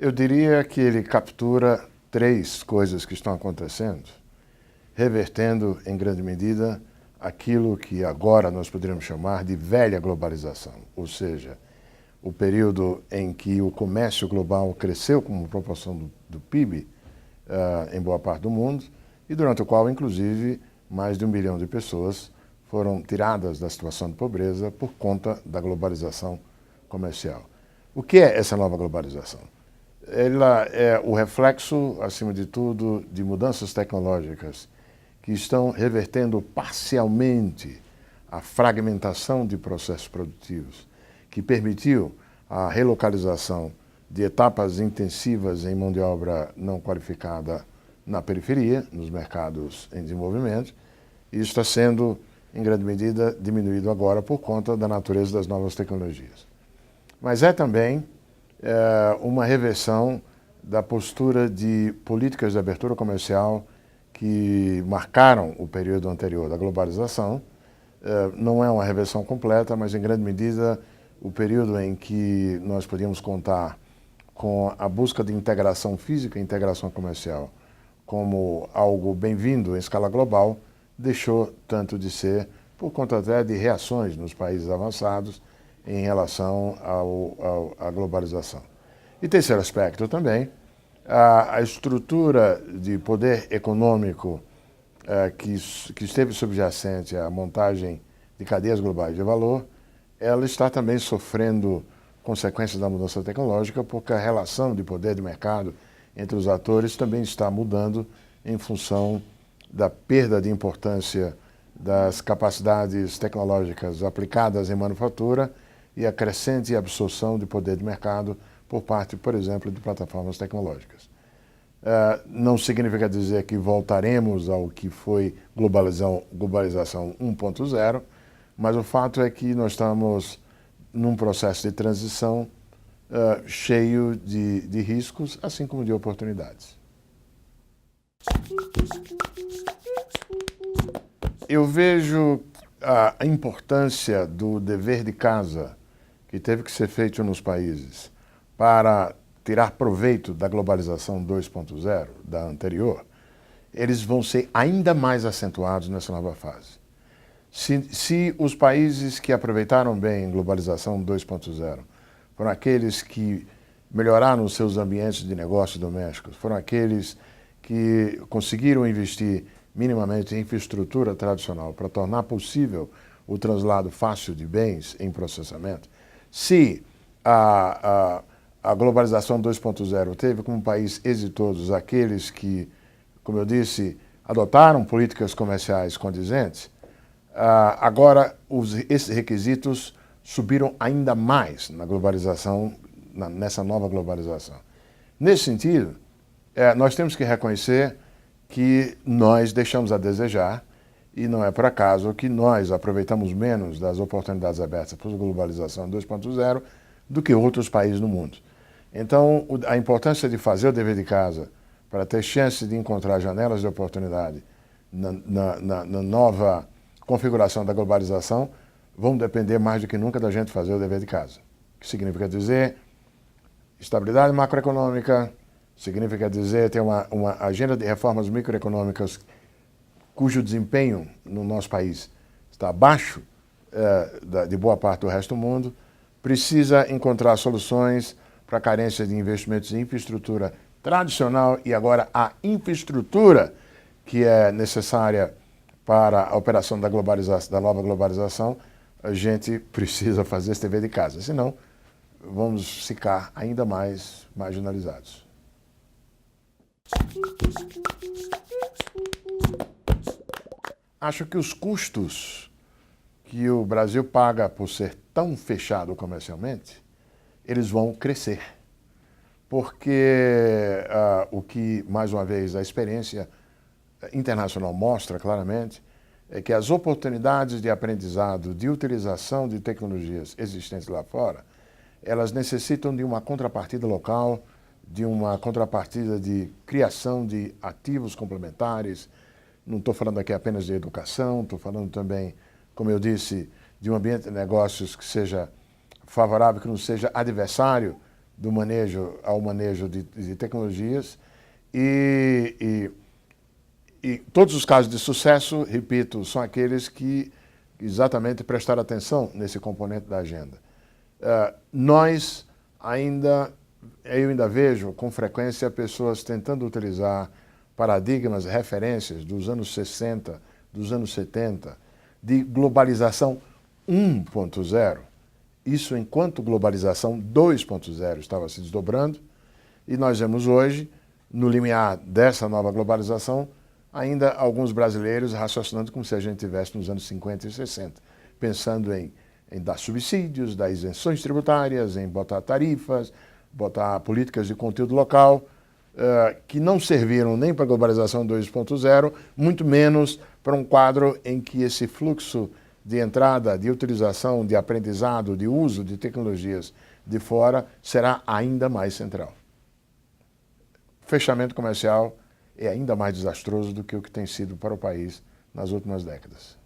Eu diria que ele captura três coisas que estão acontecendo, revertendo em grande medida aquilo que agora nós poderíamos chamar de velha globalização, ou seja, o período em que o comércio global cresceu como proporção do PIB em boa parte do mundo e durante o qual, inclusive, mais de 1 bilhão de pessoas foram tiradas da situação de pobreza por conta da globalização comercial. O que é essa nova globalização? Ela é o reflexo, acima de tudo, de mudanças tecnológicas que estão revertendo parcialmente a fragmentação de processos produtivos, que permitiu a relocalização de etapas intensivas em mão de obra não qualificada na periferia, nos mercados em desenvolvimento, e isso está sendo, em grande medida, diminuído agora por conta da natureza das novas tecnologias. Mas é também uma reversão da postura de políticas de abertura comercial que marcaram o período anterior da globalização. Não é uma reversão completa, mas em grande medida o período em que nós podíamos contar com a busca de integração física e integração comercial como algo bem-vindo em escala global, deixou tanto de ser por conta até de reações nos países avançados em relação à globalização. E terceiro aspecto também, a estrutura de poder econômico que esteve subjacente à montagem de cadeias globais de valor, ela está também sofrendo consequências da mudança tecnológica, porque a relação de poder de mercado entre os atores também está mudando em função da perda de importância das capacidades tecnológicas aplicadas em manufatura e a crescente absorção de poder de mercado por parte, por exemplo, de plataformas tecnológicas. Não significa dizer que voltaremos ao que foi globalização 1.0, mas o fato é que nós estamos num processo de transição cheio de riscos, assim como de oportunidades. Eu vejo a importância do dever de casa que teve que ser feito nos países para tirar proveito da globalização 2.0, da anterior. Eles vão ser ainda mais acentuados nessa nova fase. Se os países que aproveitaram bem a globalização 2.0 foram aqueles que melhoraram os seus ambientes de negócios domésticos, foram aqueles que conseguiram investir minimamente em infraestrutura tradicional para tornar possível o translado fácil de bens em processamento, se a globalização 2.0 teve como país exitosos aqueles que, como eu disse, adotaram políticas comerciais condizentes, agora esses requisitos subiram ainda mais na globalização, nessa nova globalização. Nesse sentido, nós temos que reconhecer que nós deixamos a desejar e não é por acaso que nós aproveitamos menos das oportunidades abertas para a globalização 2.0 do que outros países no mundo. Então, a importância de fazer o dever de casa para ter chance de encontrar janelas de oportunidade na nova configuração da globalização vão depender mais do que nunca da gente fazer o dever de casa. O que significa dizer estabilidade macroeconômica, significa dizer ter uma agenda de reformas microeconômicas cujo desempenho no nosso país está abaixo de boa parte do resto do mundo, precisa encontrar soluções para a carência de investimentos em infraestrutura tradicional e agora a infraestrutura que é necessária para a operação da globalização, da nova globalização, a gente precisa fazer esse dever de casa, senão vamos ficar ainda mais marginalizados. Acho que os custos que o Brasil paga por ser tão fechado comercialmente, eles vão crescer. Porque o que, mais uma vez, a experiência internacional mostra claramente é que as oportunidades de aprendizado, de utilização de tecnologias existentes lá fora, elas necessitam de uma contrapartida local, de uma contrapartida de criação de ativos complementares. Não estou falando aqui apenas de educação, estou falando também, como eu disse, de um ambiente de negócios que seja favorável, que não seja adversário ao manejo de tecnologias e todos os casos de sucesso, repito, são aqueles que exatamente prestaram atenção nesse componente da agenda. Eu ainda vejo com frequência pessoas tentando utilizar paradigmas, referências dos anos 60, dos anos 70, de globalização 1.0. Isso enquanto globalização 2.0 estava se desdobrando, e nós vemos hoje, no limiar dessa nova globalização, ainda alguns brasileiros raciocinando como se a gente estivesse nos anos 50 e 60, pensando em dar subsídios, dar isenções tributárias, em botar tarifas, botar políticas de conteúdo local, que não serviram nem para a globalização 2.0, muito menos para um quadro em que esse fluxo de entrada, de utilização, de aprendizado, de uso de tecnologias de fora será ainda mais central. Fechamento comercial é ainda mais desastroso do que o que tem sido para o país nas últimas décadas.